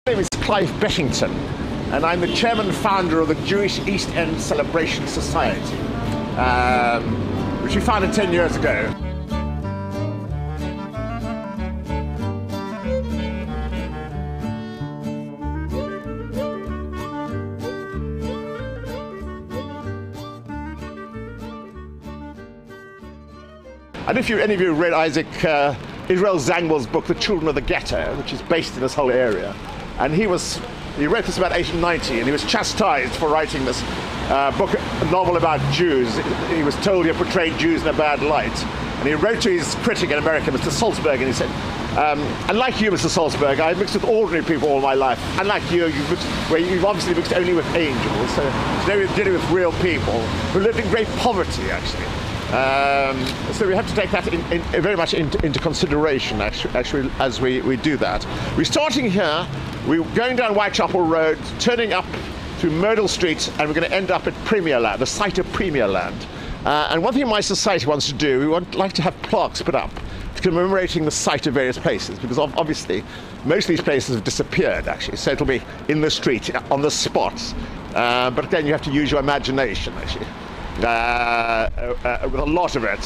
My name is Clive Bettington, and I'm the chairman and founder of the Jewish East End Celebration Society, which we founded 10 years ago. And if any of you read Israel Zangwill's book, The Children of the Ghetto, which is based in this whole area, and he wrote this about 1890, and he was chastised for writing this book, a novel about Jews. He was told he had portrayed Jews in a bad light. And he wrote to his critic in America, Mr. Salzberg, and he said, unlike you, Mr. Salzberg, I've mixed with ordinary people all my life. Unlike you, you've obviously mixed only with angels, so today we're dealing with real people who lived in great poverty, actually. So we have to take that very much into consideration, actually, as we do that. We're starting here, we're going down Whitechapel Road, turning up through Myrtle Street, and we're going to end up at Premier Land, the site of Premier Land. And one thing my society wants to do, we like to have plaques put up commemorating the site of various places, because obviously most of these places have disappeared, actually, so it'll be in the street, on the spot. But again, you have to use your imagination, actually. With a lot of it.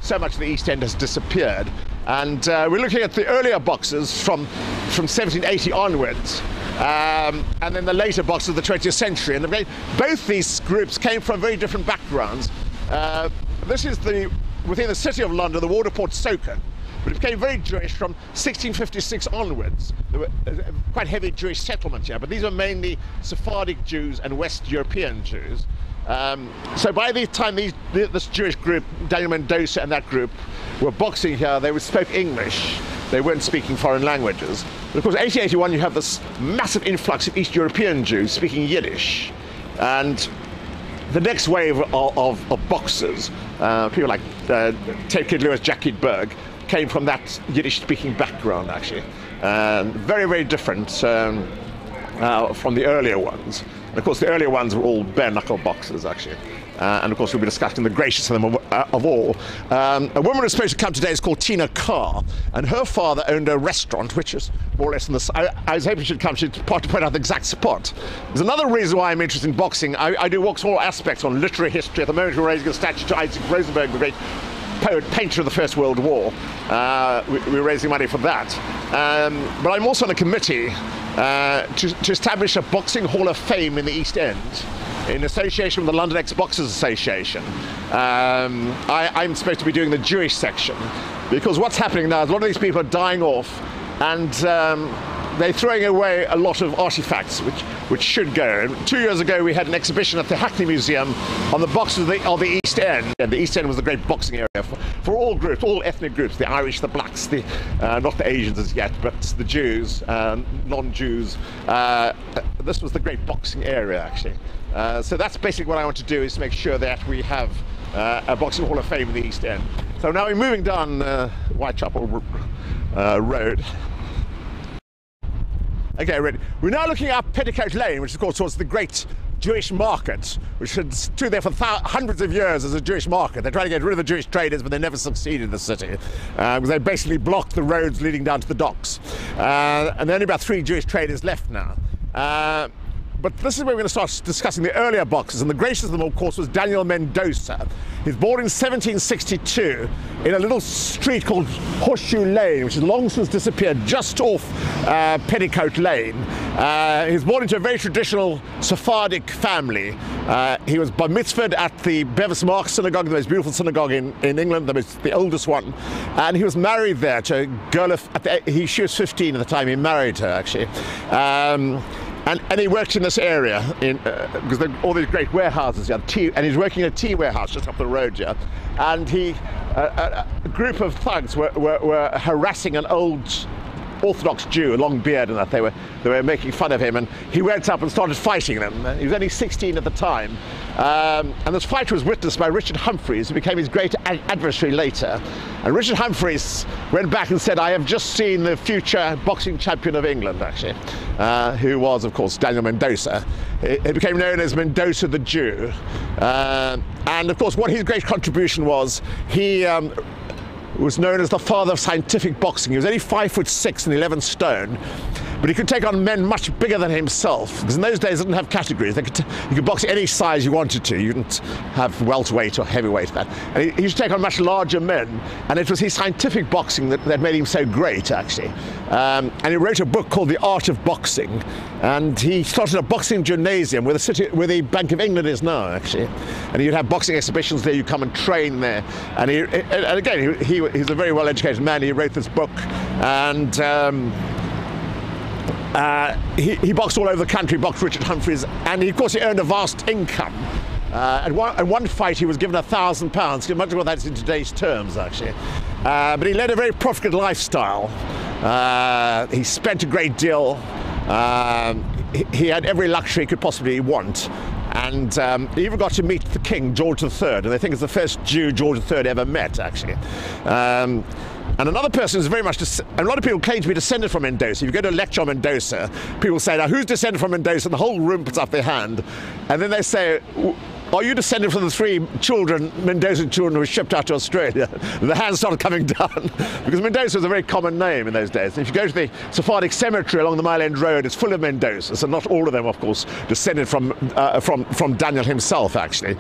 So much of the East End has disappeared, and we're looking at the earlier boxes from 1780 onwards, and then the later boxes of the 20th century. And both these groups came from very different backgrounds. This is within the City of London, the Waterport Soker, but it became very Jewish from 1656 onwards. There were quite heavy Jewish settlements here, but these are mainly Sephardic Jews and West European Jews. So by the time this Jewish group, Daniel Mendoza and that group, were boxing here, they spoke English. They weren't speaking foreign languages. But of course, 1881, you have this massive influx of East European Jews speaking Yiddish. And the next wave of boxers, people like Ted Kid Lewis, Jack Kid Berg, came from that Yiddish-speaking background, actually. Very, very different from the earlier ones. And of course, the earlier ones were all bare-knuckle boxers, actually. And of course, we'll be discussing the greatest of them of all. A woman who's supposed to come today is called Tina Carr, and her father owned a restaurant, which is more or less in the... I was hoping she'd come to point out the exact spot. There's another reason why I'm interested in boxing. I do walks all aspects on literary history. At the moment, we're raising a statue to Isaac Rosenberg, the great poet, painter of the First World War. We're raising money for that. But I'm also on a committee to establish a boxing hall of fame in the East End in association with the London Ex-Boxers Association. I'm supposed to be doing the Jewish section, because what's happening now is a lot of these people are dying off, and they're throwing away a lot of artifacts which should go. 2 years ago, we had an exhibition at the Hackney Museum on the boxes of the East End. And the East End was a great boxing area for all groups, all ethnic groups, the Irish, the blacks, not the Asians as yet, but the Jews, non-Jews. This was the great boxing area, actually. So that's basically what I want to do, is to make sure that we have a boxing hall of fame in the East End. So now we're moving down Whitechapel Road. Okay, ready. We're now looking up Petticoat Lane, which of course was the great Jewish market, which had stood there for hundreds of years as a Jewish market. They tried to get rid of the Jewish traders, but they never succeeded in the city, because they basically blocked the roads leading down to the docks. And there are only about 3 Jewish traders left now. But this is where we're going to start discussing the earlier boxers, and the greatest of them, of course, was Daniel Mendoza. He was born in 1762 in a little street called Horseshoe Lane, which has long since disappeared, just off Petticoat Lane. He was born into a very traditional Sephardic family. He was bar mitzvahed at the Bevis Mark Synagogue, the most beautiful synagogue in England, the oldest one. And he was married there to a girl she was 15 at the time he married her, actually. And he worked in this area because there are all these great warehouses here, and he's working in a tea warehouse just up the road here. And a group of thugs were harassing an old Orthodox Jew, a long beard, and that they were making fun of him, and he went up and started fighting them. He was only 16 at the time, and this fight was witnessed by Richard Humphreys, who became his great adversary later. And Richard Humphreys went back and said, "I have just seen the future boxing champion of England," actually, who was, of course, Daniel Mendoza. He became known as Mendoza the Jew, and of course, what his great contribution was, he was known as the father of scientific boxing. He was only 5'6" and 11 stone, but he could take on men much bigger than himself, because in those days they didn't have categories. You could box any size you wanted to. You didn't have welterweight or heavyweight. And he used to take on much larger men, and it was his scientific boxing that made him so great, actually. And he wrote a book called The Art of Boxing, and he started a boxing gymnasium where the Bank of England is now, actually. And you'd have boxing exhibitions there, you come and train there. And again, he's a very well-educated man. He wrote this book, and he boxed all over the country, boxed Richard Humphreys, and of course he earned a vast income. At one fight he was given £1,000, much of what that's in today's terms, actually. But he led a very profligate lifestyle. He spent a great deal. He had every luxury he could possibly want. And he even got to meet the king, George III, and they think it's the first Jew George III ever met, actually. And another person is very much, and a lot of people claim to be descended from Mendoza. If you go to a lecture on Mendoza, people say, now who's descended from Mendoza? And the whole room puts up their hand. And then they say, are you descended from the 3 children, Mendoza children, who were shipped out to Australia? And the hands started coming down, because Mendoza was a very common name in those days. And if you go to the Sephardic cemetery along the Mile End Road, it's full of Mendozas, and not all of them, of course, descended from Daniel himself, actually.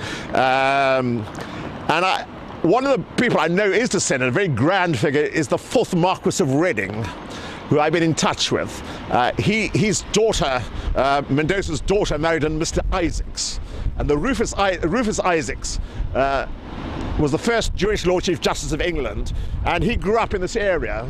One of the people I know is descended, a very grand figure, is the 4th Marquis of Reading, who I've been in touch with. His daughter, Mendoza's daughter, married a Mr. Isaacs. And the Rufus Isaacs was the first Jewish Lord Chief Justice of England, and he grew up in this area.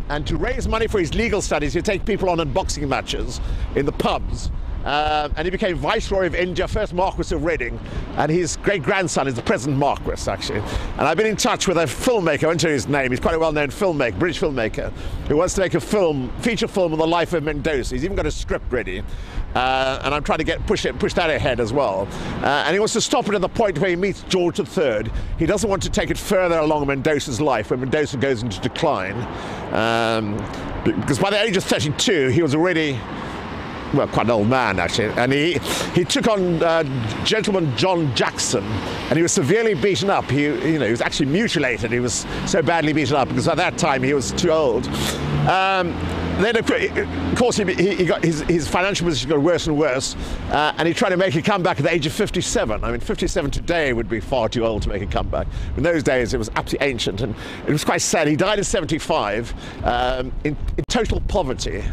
And to raise money for his legal studies, he'd take people on in boxing matches in the pubs. And he became Viceroy of India, first Marquis of Reading, and his great-grandson is the present Marquis, actually. And I've been in touch with a filmmaker, I won't tell you his name, he's quite a well-known filmmaker, British filmmaker, who wants to make a feature film on the life of Mendoza. He's even got a script ready, and I'm trying to push that ahead as well. And he wants to stop it at the point where he meets George III. He doesn't want to take it further along Mendoza's life, when Mendoza goes into decline. Because by the age of 32, he was already, well, quite an old man, actually, and he took on gentleman John Jackson, and he was severely beaten up. He was actually mutilated. He was so badly beaten up because at that time he was too old. Then, of course, he got his financial position got worse and worse, and he tried to make a comeback at the age of 57. I mean, 57 today would be far too old to make a comeback. In those days, it was absolutely ancient, and it was quite sad. He died at 75 in total poverty.